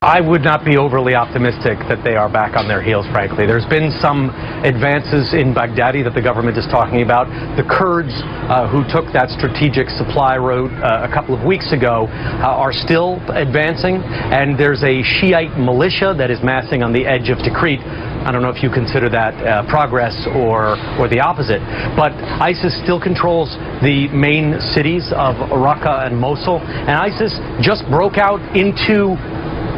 I would not be overly optimistic that they are back on their heels, frankly. There's been some advances in Baghdadi that the government is talking about. The Kurds who took that strategic supply route a couple of weeks ago are still advancing, and there's a Shiite militia that is massing on the edge of Tikrit. I don't know if you consider that progress or the opposite, but ISIS still controls the main cities of Raqqa and Mosul, and ISIS just broke out into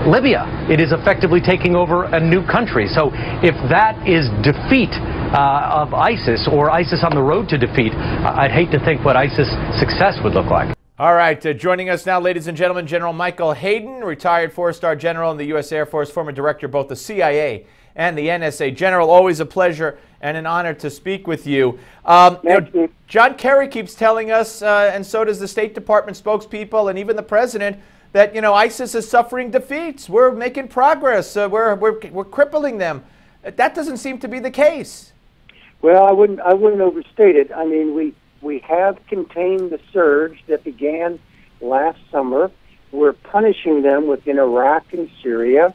Libya. It is effectively taking over a new country. So if that is defeat of ISIS, or ISIS on the road to defeat, I'd hate to think what ISIS success would look like. All right, joining us now, ladies and gentlemen, General Michael Hayden, retired four-star general in the U.S. Air Force, former director of both the CIA and the NSA. General, always a pleasure and an honor to speak with you. John Kerry keeps telling us, and so does the State Department spokespeople and even the president, that ISIS is suffering defeats. We're making progress. We're crippling them. That doesn't seem to be the case. Well, I wouldn't overstate it. I mean, we have contained the surge that began last summer. We're punishing them within Iraq and Syria.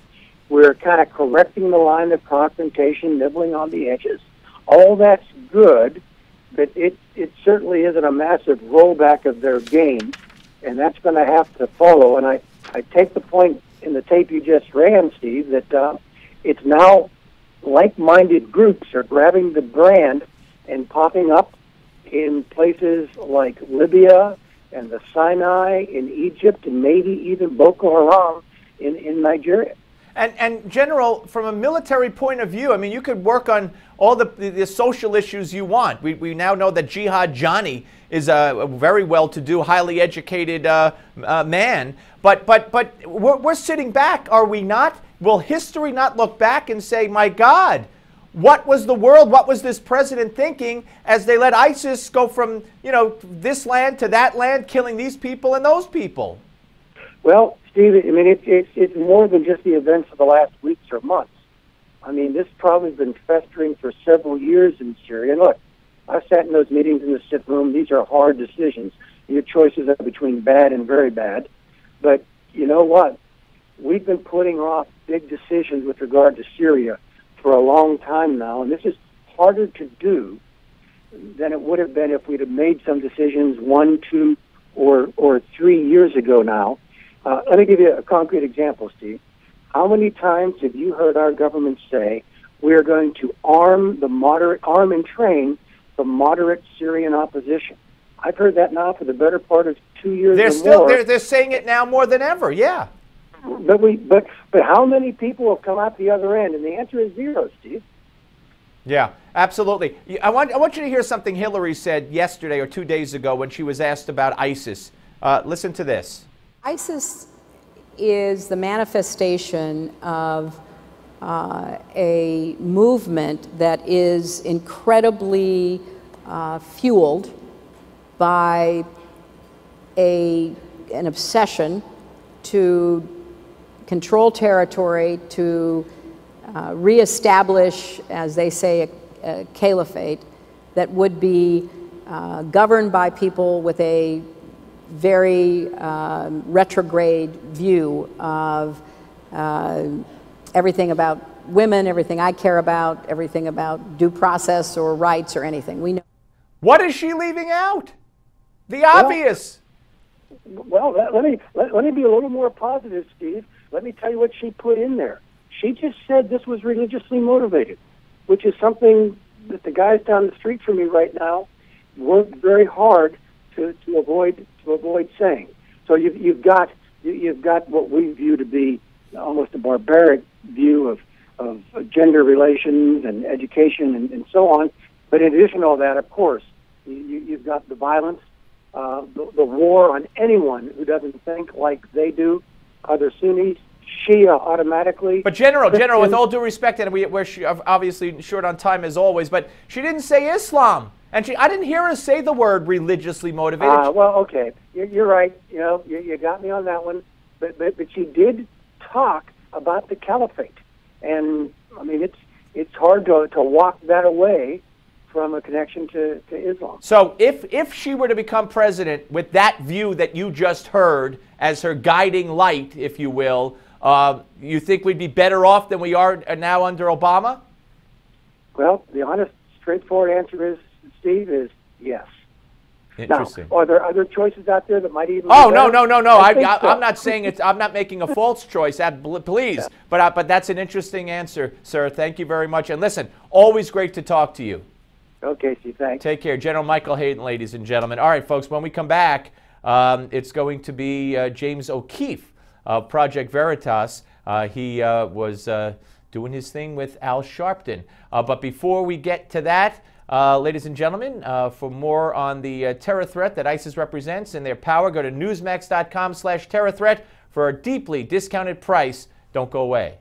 We're kind of correcting the line of confrontation, nibbling on the edges. All that's good, but it certainly isn't a massive rollback of their game. And that's going to have to follow. And I take the point in the tape you just ran, Steve, that it's now like-minded groups are grabbing the brand and popping up in places like Libya and the Sinai, in Egypt, and maybe even Boko Haram in Nigeria. And General, from a military point of view, I mean, you could work on all the social issues you want. We now know that Jihad Johnny is a very well-to-do, highly educated man. But we're sitting back, are we not? Will history not look back and say, my God, what was the world, what was this president thinking as they let ISIS go from, this land to that land, killing these people and those people? Well, Steve, I mean, it's more than just the events of the last weeks or months. I mean, this problem has been festering for several years in Syria. And look, I've sat in those meetings in the sit room. These are hard decisions. Your choices are between bad and very bad. But you know what? We've been putting off big decisions with regard to Syria for a long time now, and this is harder to do than it would have been if we'd have made some decisions 1, 2, or 3 years ago now. Let me give you a concrete example, Steve. How many times have you heard our government say we are going to arm and train the moderate Syrian opposition? I've heard that now for the better part of 2 years or more. They're saying it now more than ever, yeah. But how many people have come out the other end? And the answer is zero, Steve. Yeah, absolutely. I want you to hear something Hillary said yesterday or 2 days ago when she was asked about ISIS. Listen to this. ISIS is the manifestation of a movement that is incredibly fueled by an obsession to control territory, to reestablish, as they say, a caliphate that would be governed by people with a very retrograde view of everything about women, everything I care about, everything about due process or rights or anything. We know. What is she leaving out? The obvious. Well, let me be a little more positive, Steve. Let me tell you what she put in there. She just said this was religiously motivated, which is something that the guys down the street from me right now worked very hard to avoid saying. So you've got what we view to be almost a barbaric view of gender relations and education and so on. But in addition to all that, of course, you've got the violence, the war on anyone who doesn't think like they do, other Sunnis, Shia automatically. But General, with all due respect, and we're obviously short on time as always, but she didn't say Islam. And I didn't hear her say the word religiously motivated. Well, okay, you're right. You got me on that one. But she did talk about the caliphate, and I mean it's hard to walk that away from a connection to Islam. So if she were to become president with that view that you just heard as her guiding light, if you will, You think we'd be better off than we are now under Obama? Well, the honest, straightforward answer is, Steve, is yes. Interesting. Now, are there other choices out there that might even? Oh, be no, better? no, no, no. So. I'm not saying it's. I'm not making a false choice. Please, yeah. But that's an interesting answer, sir. Thank you very much. And listen, always great to talk to you. Okay, Steve. Thanks. Take care, General Michael Hayden, ladies and gentlemen. All right, folks. When we come back, it's going to be James O'Keefe of Project Veritas. He was doing his thing with Al Sharpton. But before we get to that. Ladies and gentlemen, for more on the terror threat that ISIS represents and their power, go to newsmax.com/terror threat for a deeply discounted price. Don't go away.